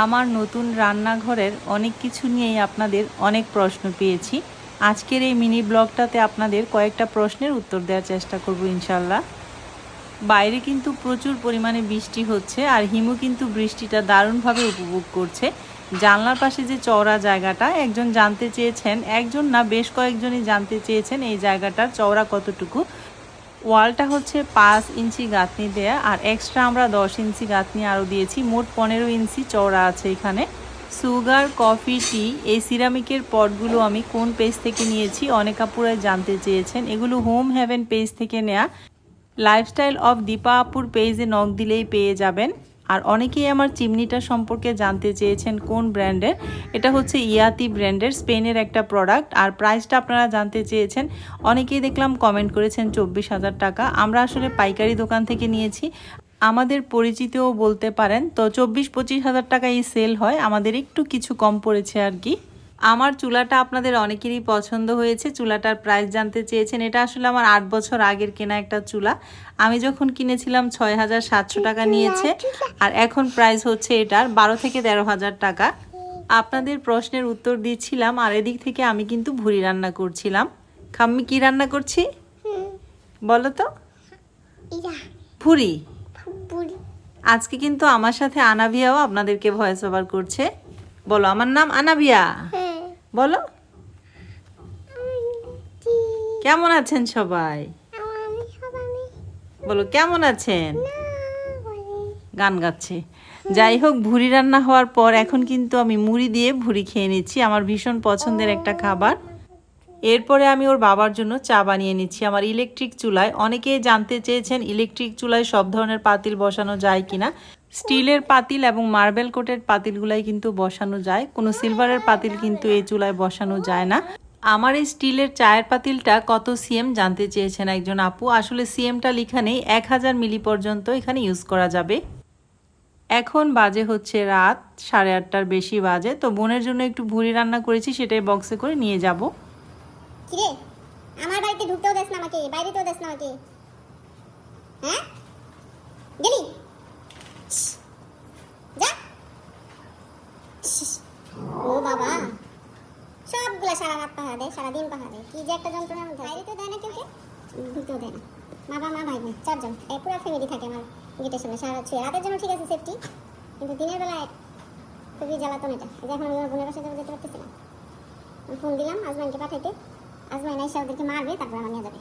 আমার নতুন রান্নাঘরের অনেক কিছু নিয়েই আপনাদের অনেক প্রশ্ন পেয়েছি। আজকের এই মিনি ব্লগটাতে আপনাদের কয়েকটা প্রশ্নের উত্তর দেওয়ার চেষ্টা করব ইনশাল্লাহ। বাইরে কিন্তু প্রচুর পরিমাণে বৃষ্টি হচ্ছে, আর হিমু কিন্তু বৃষ্টিটা দারুণভাবে উপভোগ করছে। জানলার পাশে যে চওড়া জায়গাটা, একজন জানতে চেয়েছেন, একজন না বেশ কয়েকজনই জানতে চেয়েছেন এই জায়গাটার চওড়া কতটুকু। ওয়ালটা হচ্ছে 5 ইঞ্চি গাঁথনি দেয়া, আর এক্সট্রা আমরা 10 ইঞ্চি গাঁথনি আরও দিয়েছি, মোট 15 ইঞ্চি চওড়া আছে এখানে। সুগার, কফি, টি এই সিরামিকের পটগুলো আমি কোন পেজ থেকে নিয়েছি অনেক আপুরাই জানতে চেয়েছেন। এগুলো হোম হেভেন পেজ থেকে নেয়া। লাইফস্টাইল অফ দীপা আপুর পেজে নক দিলেই পেয়ে যাবেন। আর অনেকেই আমার চিমনিটা সম্পর্কে জানতে চেয়েছেন কোন ব্র্যান্ডের। এটা হচ্ছে ইয়াতি ব্র্যান্ডের, স্পেনের একটা প্রোডাক্ট। আর প্রাইসটা আপনারা জানতে চেয়েছেন, অনেকেই দেখলাম কমেন্ট করেছেন 24,000 টাকা। আমরা আসলে পাইকারি দোকান থেকে নিয়েছি, আমাদের পরিচিতও বলতে পারেন। তো 24-25 হাজার টাকায় সেল হয়, আমাদের একটু কিছু কম পড়েছে আর কি। আমার চুলাটা আপনাদের অনেকেরই পছন্দ হয়েছে। চুলাটার প্রাইস জানতে চেয়েছেন। এটা আসলে আমার 8 বছর আগের কেনা একটা চুলা। আমি যখন কিনেছিলাম 6,700 টাকা নিয়েছে, আর এখন প্রাইস হচ্ছে এটার 12 থেকে 13,000 টাকা। আপনাদের প্রশ্নের উত্তর দিচ্ছিলাম, আর এদিক থেকে আমি কিন্তু ভুড়ি রান্না করছিলাম। খাম্মি কি রান্না করছি বলো তো? ভুড়ি। আজকে কিন্তু আমার সাথে আনাভিয়াও আপনাদেরকে ভয়েস ওভার করছে। বলো, আমার নাম আনাভিয়া। বলো, কেমন আছেন সবাই? বলো কেমন আছেন? গান গাচ্ছে। যাই হোক, ভুড়ি রান্না হওয়ার পর এখন কিন্তু আমি মুড়ি দিয়ে ভুড়ি খেয়ে নিচ্ছি, আমার ভীষণ পছন্দের একটা খাবার। এরপরে আমি ওর বাবার জন্য চা বানিয়ে নিচ্ছি আমার ইলেকট্রিক চুলায়। অনেকেই জানতে চেয়েছেন ইলেকট্রিক চুলায় সব ধরনের পাতিল বসানো যায় কিনা। স্টিলের পাতিল এবং মার্বেল কোটেড পাতিলগুলাই কিন্তু বসানো যায়, কোনো সিলভারের পাতিল কিন্তু এই চুলায় বসানো যায় না। আমার এই স্টিলের চায়ের পাতিলটা কত সিএম জানতে চেয়েছেন একজন আপু। আসলে সিএমটা লেখা নেই, 1000 মিলি পর্যন্ত এখানে ইউজ করা যাবে। এখন বাজে হচ্ছে রাত 8:30টার বেশি বাজে। তো বোনের জন্য একটু ভুড়ি রান্না করেছি, সেটাই বক্সে করে নিয়ে যাব। কিরে, আমার বাড়িতে ঢুকতেও দেস না আমাকে, বাইরেতেও দেস না আমাকে, হ্যাঁ? গেলি যা। ও বাবা, সবগুলা সারা রাত পাহাড় দেয়, সারাদিন পাহাড় দেয়, কি যে একটা যন্ত্রণার মধ্যে। বাইরেতেও দেয় না কেউ, ঢুকতেও দেয় না। বাবা মা ভাই বোন 4 জন, পুরো ফ্যামিলি থাকে আমার গেটের সামনে সারা ছুঁয়ে। রাতের জন্য ঠিক আছে সেফটি, কিন্তু দিনের বেলায় খুবই জ্বালাতন এটা। এখন আমি আমার বোনের বাসায় যেতে পারতেছি না। ফোন দিলাম আজমাইনকে পাঠাইতে, আজমাইন এসে ওদেরকে মারবে, তারপর আমার নিয়ে যাবে।